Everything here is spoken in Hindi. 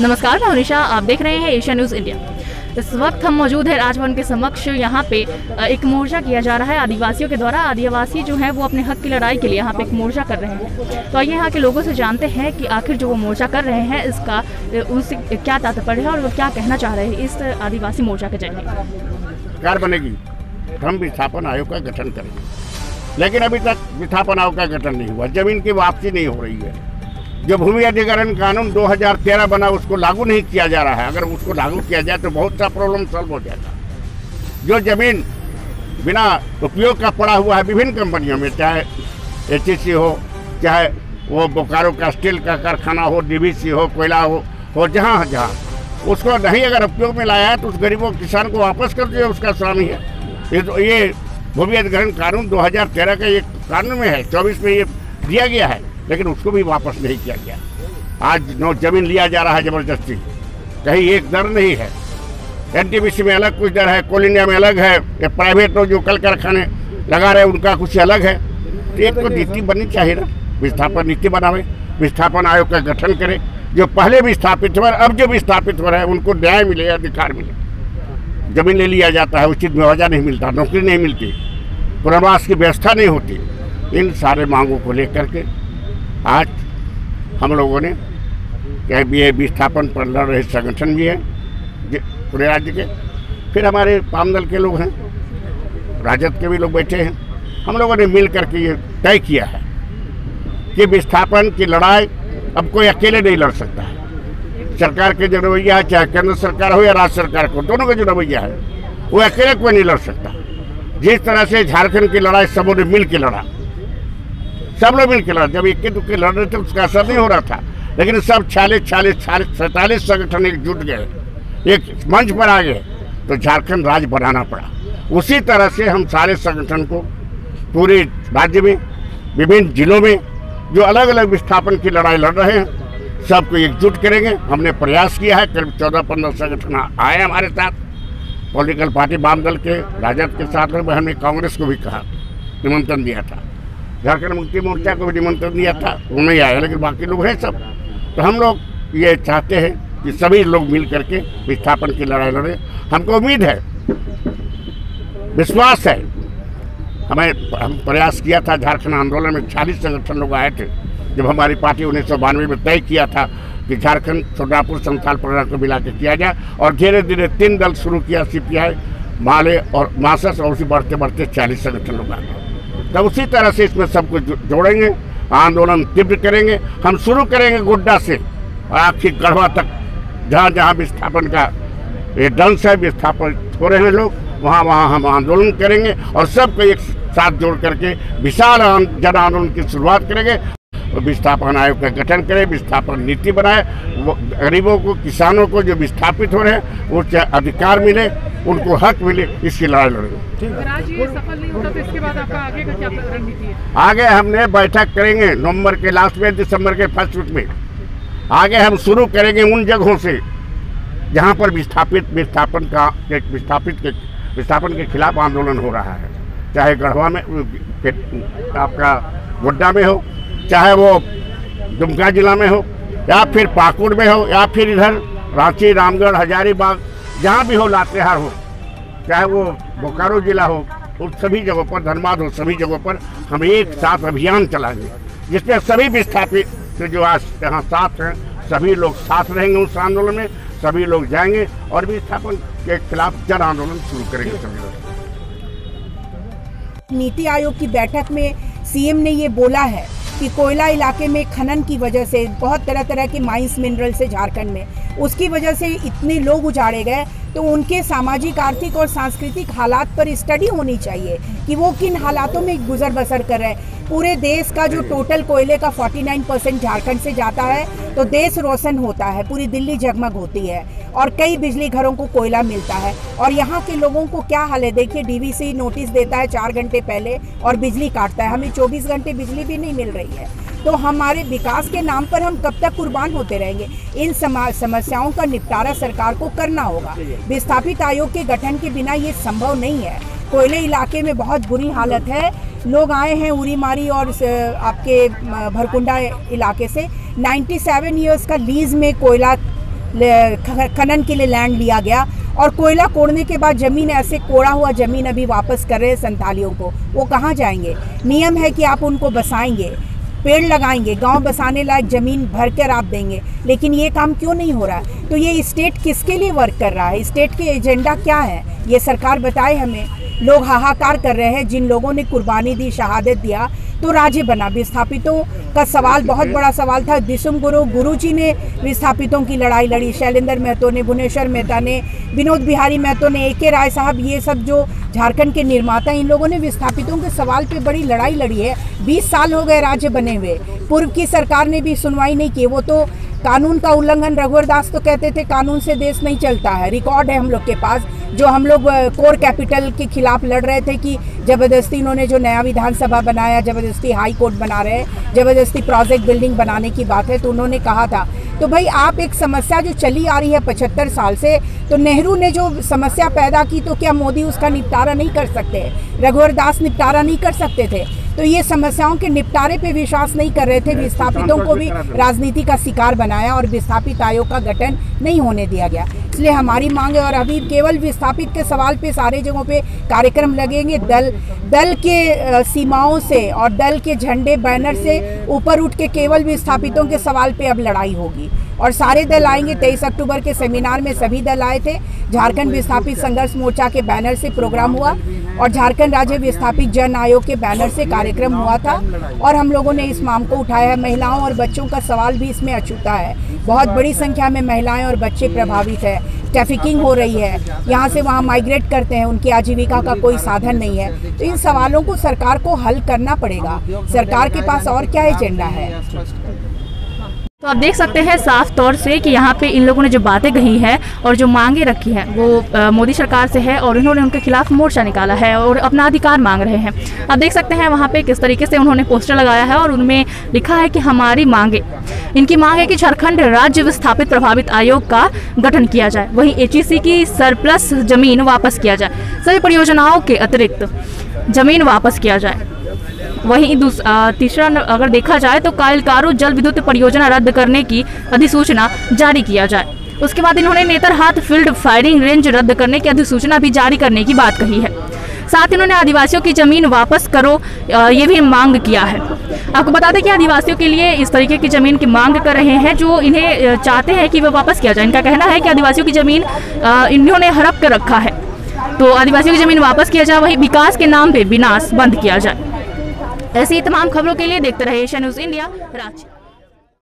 नमस्कार, मैं मनीषा, आप देख रहे हैं एशिया न्यूज़ इंडिया। इस वक्त हम मौजूद हैं राजभवन के समक्ष। यहाँ पे एक मोर्चा किया जा रहा है आदिवासियों के द्वारा। आदिवासी जो है वो अपने हक की लड़ाई के लिए यहाँ पे एक मोर्चा कर रहे हैं। तो आइए यहाँ के लोगों से जानते हैं कि आखिर जो वो मोर्चा कर रहे हैं इसका उनसे क्या तात्पर्य है और वो क्या कहना चाह रहे हैं इस आदिवासी मोर्चा के जरिए। सरकार बनेगी, हम विस्थापन आयोग का गठन करेंगे, लेकिन अभी तक विस्थापन आयोग का गठन नहीं हुआ। जमीन की वापसी नहीं हो रही है। जो भूमि अधिग्रहण कानून 2013 बना उसको लागू नहीं किया जा रहा है। अगर उसको लागू किया जाए तो बहुत सा प्रॉब्लम सॉल्व हो जाएगा। जो जमीन बिना उपयोग का पड़ा हुआ है विभिन्न कंपनियों में, चाहे HEC हो, चाहे वो बोकारो का स्टील का कारखाना हो, DVC हो, कोयला हो जहाँ उसको नहीं अगर उपयोग में लाया है तो उस गरीबों किसान को वापस कर दिया, उसका स्वामी है। ये भूमि अधिग्रहण कानून 2013 का ये कानून में है, 24 में ये दिया गया है, लेकिन उसको भी वापस नहीं किया गया। आज जमीन लिया जा रहा है जबरदस्ती, कहीं एक दर नहीं है। NTPC में अलग कुछ दर है, कोल इंडिया में अलग है, ये प्राइवेट लोग जो कल कारखाने लगा रहे हैं उनका कुछ अलग है। तो एक तो नीति बननी चाहिए ना, विस्थापन नीति बनावे, विस्थापन आयोग का गठन करे। जो पहले विस्थापित हुए अब जो विस्थापित हो रहे हैं उनको न्याय मिले, अधिकार मिले। जमीन ले लिया जाता है, उचित मुआवजा नहीं मिलता, नौकरी नहीं मिलती, पुनर्वास की व्यवस्था नहीं होती। इन सारे मांगों को लेकर के आज हम लोगों ने ये विस्थापन पर लड़ रहे संगठन भी है पूरे राज्य के, फिर हमारे पामदल के लोग हैं, राजद के भी लोग बैठे हैं। हम लोगों ने मिल करके ये तय किया है कि विस्थापन की लड़ाई अब कोई अकेले नहीं लड़ सकता है। सरकार के जो रवैया है, चाहे केंद्र सरकार हो या राज्य सरकार को, दोनों का जो रवैया है वो अकेले कोई नहीं लड़ सकता। जिस तरह से झारखंड की लड़ाई सबों ने मिल के लड़ा, सब लोग मिल के लड़ा। जब इक्के दुक्के लड़ रहे थे उसका असर नहीं हो रहा था, लेकिन सब 47 संगठन एकजुट गए, एक मंच पर आ गए तो झारखंड राज्य बनाना पड़ा। उसी तरह से हम सारे संगठन को पूरे राज्य में विभिन्न जिलों में जो अलग अलग विस्थापन की लड़ाई लड़ रहे हैं सबको एकजुट करेंगे। हमने प्रयास किया है, करीब 14-15 संगठन आए हमारे साथ, पॉलिटिकल पार्टी वामदल के, राजद के साथ में हमने कांग्रेस को भी कहा, निमंत्रण दिया था, झारखंड मुक्ति मोर्चा को भी निमंत्रण दिया था, वो नहीं आया, लेकिन बाकी लोग हैं सब। तो हम लोग ये चाहते हैं कि सभी लोग मिल करके विस्थापन की लड़ाई लड़ें। हमको उम्मीद है, विश्वास है। हम प्रयास किया था झारखंड आंदोलन में 40 संगठन लोग आए थे, जब हमारी पार्टी 1992 में तय किया था कि झारखंड सोनापुर संथाल परिवार को मिला के किया जाए, और धीरे धीरे 3 दल शुरू किया, CPI, माले और मासस, और उसी बढ़ते बढ़ते 40 संगठन लोग आ गए। तब उसी तरह से इसमें सबको जोड़ेंगे, आंदोलन तीव्र करेंगे। हम शुरू करेंगे गोड्डा से और आखिर गढ़वा तक, जहाँ जहाँ विस्थापन का ये दंश है, विस्थापन हो रहे हैं लोग, वहाँ हम आंदोलन करेंगे और सबको एक साथ जोड़ करके विशाल जन आंदोलन की शुरुआत करेंगे। और विस्थापन आयोग का गठन करें, विस्थापन नीति बनाए, वो गरीबों को, किसानों को जो विस्थापित हो रहे हैं वो अधिकार मिले, उनको हक मिले, इसकी लड़ाई लड़ेंगे। ये सफल नहीं होता तो इसके बाद आपका आगे का क्या रणनीति है? आगे हमने बैठक करेंगे नवंबर के लास्ट में, दिसंबर के फर्स्ट वीक में। आगे हम शुरू करेंगे उन जगहों से जहाँ पर विस्थापन के खिलाफ आंदोलन हो रहा है, चाहे गढ़वा में, आपका गोड्डा में हो, चाहे वो दुमका जिला में हो, या फिर पाकुड़ में हो, या फिर इधर रांची, रामगढ़, हजारीबाग, जहाँ भी हो, लातेहार हो, चाहे वो बोकारो जिला हो, उन सभी जगहों पर, धनबाद हो, सभी जगहों पर हम एक साथ अभियान चलाएंगे, जिसमें सभी विस्थापित जो आज यहाँ साथ हैं सभी लोग साथ रहेंगे। उस आंदोलन में सभी लोग जाएंगे और विस्थापन के खिलाफ जन आंदोलन शुरू करेंगे सभी लोग। नीति आयोग की बैठक में CM ने ये बोला है कि कोयला इलाके में खनन की वजह से, बहुत तरह तरह के माइंस मिनरल से झारखंड में, उसकी वजह से इतने लोग उजाड़े गए, तो उनके सामाजिक, आर्थिक और सांस्कृतिक हालात पर स्टडी होनी चाहिए कि वो किन हालातों में गुजर बसर कर रहे हैं। पूरे देश का जो टोटल कोयले का 49% झारखंड से जाता है तो देश रोशन होता है, पूरी दिल्ली जगमग होती है और कई बिजली घरों को कोयला मिलता है। और यहाँ के लोगों को क्या हाल है, देखिए DVC नोटिस देता है 4 घंटे पहले और बिजली काटता है, हमें 24 घंटे बिजली भी नहीं मिल रही है। तो हमारे विकास के नाम पर हम कब तक कुर्बान होते रहेंगे? इन समस्याओं का निपटारा सरकार को करना होगा। विस्थापित आयोग के गठन के बिना ये संभव नहीं है। कोयले इलाके में बहुत बुरी हालत है, लोग आए हैं उरी मारी और आपके भरकुंडा इलाके से 97 ईयर्स का लीज में कोयला खनन के लिए लैंड लिया गया और कोयला कोड़ने के बाद ज़मीन ऐसे कोड़ा हुआ ज़मीन अभी वापस कर रहे हैं संथालियों को। वो कहाँ जाएंगे? नियम है कि आप उनको बसाएंगे, पेड़ लगाएंगे, गांव बसाने लायक ज़मीन भर कर आप देंगे, लेकिन ये काम क्यों नहीं हो रहा है? तो ये स्टेट किसके लिए वर्क कर रहा है? स्टेट के एजेंडा क्या है ये सरकार बताए हमें। लोग हाहाकार कर रहे हैं, जिन लोगों ने कुर्बानी दी, शहादत दिया, तो राज्य बना। विस्थापितों का सवाल बहुत बड़ा सवाल था। दिसुम गुरु जी ने विस्थापितों की लड़ाई लड़ी, शैलेंद्र महतो ने, भुवनेश्वर मेहता ने, विनोद बिहारी महतो ने, AK राय साहब, ये सब जो झारखंड के निर्माता, इन लोगों ने विस्थापितों के सवाल पे बड़ी लड़ाई लड़ी है। 20 साल हो गए राज्य बने हुए, पूर्व की सरकार ने भी सुनवाई नहीं की। वो तो कानून का उल्लंघन, रघुवर दास तो कहते थे कानून से देश नहीं चलता है। रिकॉर्ड है हम लोग के पास, जो हम लोग कोर कैपिटल के खिलाफ लड़ रहे थे कि ज़बरदस्ती इन्होंने जो नया विधानसभा बनाया, ज़बरदस्ती हाई कोर्ट बना रहे हैं, ज़बरदस्ती प्रोजेक्ट बिल्डिंग बनाने की बात है, तो उन्होंने कहा था। तो भाई आप एक समस्या जो चली आ रही है 75 साल से, तो नेहरू ने जो समस्या पैदा की, तो क्या मोदी उसका निपटारा नहीं कर सकते? रघुवर दास निपटारा नहीं कर सकते थे? तो ये समस्याओं के निपटारे पे विश्वास नहीं कर रहे थे। विस्थापितों को भी राजनीति का शिकार बनाया और विस्थापित आयोग का गठन नहीं होने दिया गया। इसलिए हमारी मांग है, और अभी केवल विस्थापित के सवाल पे सारे जगहों पे कार्यक्रम लगेंगे। दल के सीमाओं से और दल के झंडे बैनर से ऊपर उठ के केवल विस्थापितों के सवाल पे अब लड़ाई होगी और सारे दल आएंगे। 23 अक्टूबर के सेमिनार में सभी दल आए थे। झारखंड विस्थापित संघर्ष मोर्चा के बैनर से प्रोग्राम हुआ और झारखंड राज्य विस्थापित जन आयोग के बैनर से कार्यक्रम हुआ था, और हम लोगों ने इस मांग को उठाया है। महिलाओं और बच्चों का सवाल भी इसमें अछूता है। बहुत बड़ी संख्या में महिलाएं और बच्चे प्रभावित है। ट्रैफिकिंग हो रही है, यहाँ से वहाँ माइग्रेट करते हैं, उनकी आजीविका का कोई साधन नहीं है। तो इन सवालों को सरकार को हल करना पड़ेगा। सरकार के पास और क्या एजेंडा है? तो आप देख सकते हैं साफ तौर से कि यहाँ पे इन लोगों ने जो बातें कही हैं और जो मांगे रखी हैं वो मोदी सरकार से है, और इन्होंने उनके खिलाफ मोर्चा निकाला है और अपना अधिकार मांग रहे हैं। आप देख सकते हैं वहाँ पे किस तरीके से उन्होंने पोस्टर लगाया है और उनमें लिखा है कि हमारी मांगे, इनकी मांग है कि झारखंड राज्य विस्थापित प्रभावित आयोग का गठन किया जाए, वहीं HEC की सरप्लस जमीन वापस किया जाए, सभी परियोजनाओं के अतिरिक्त जमीन वापस किया जाए। वहीं तीसरा अगर देखा जाए तो कालकारू जल विद्युत परियोजना रद्द करने की अधिसूचना जारी किया जाए। उसके बाद इन्होंने नेतरहाट फील्ड फायरिंग रेंज रद्द करने की अधिसूचना भी जारी करने की बात कही है। साथ ही इन्होंने आदिवासियों की जमीन वापस करो ये भी मांग किया है। आपको बता दें कि आदिवासियों के लिए इस तरीके की जमीन की मांग कर रहे हैं जो इन्हें चाहते हैं कि वह वापस किया जाए। इनका कहना है कि आदिवासियों की जमीन इन्होंने हड़प कर रखा है, तो आदिवासियों की जमीन वापस किया जाए, वही विकास के नाम पे विनाश बंद किया जाए। ऐसी तमाम खबरों के लिए देखते रहिए एशिया न्यूज़ इंडिया रांची।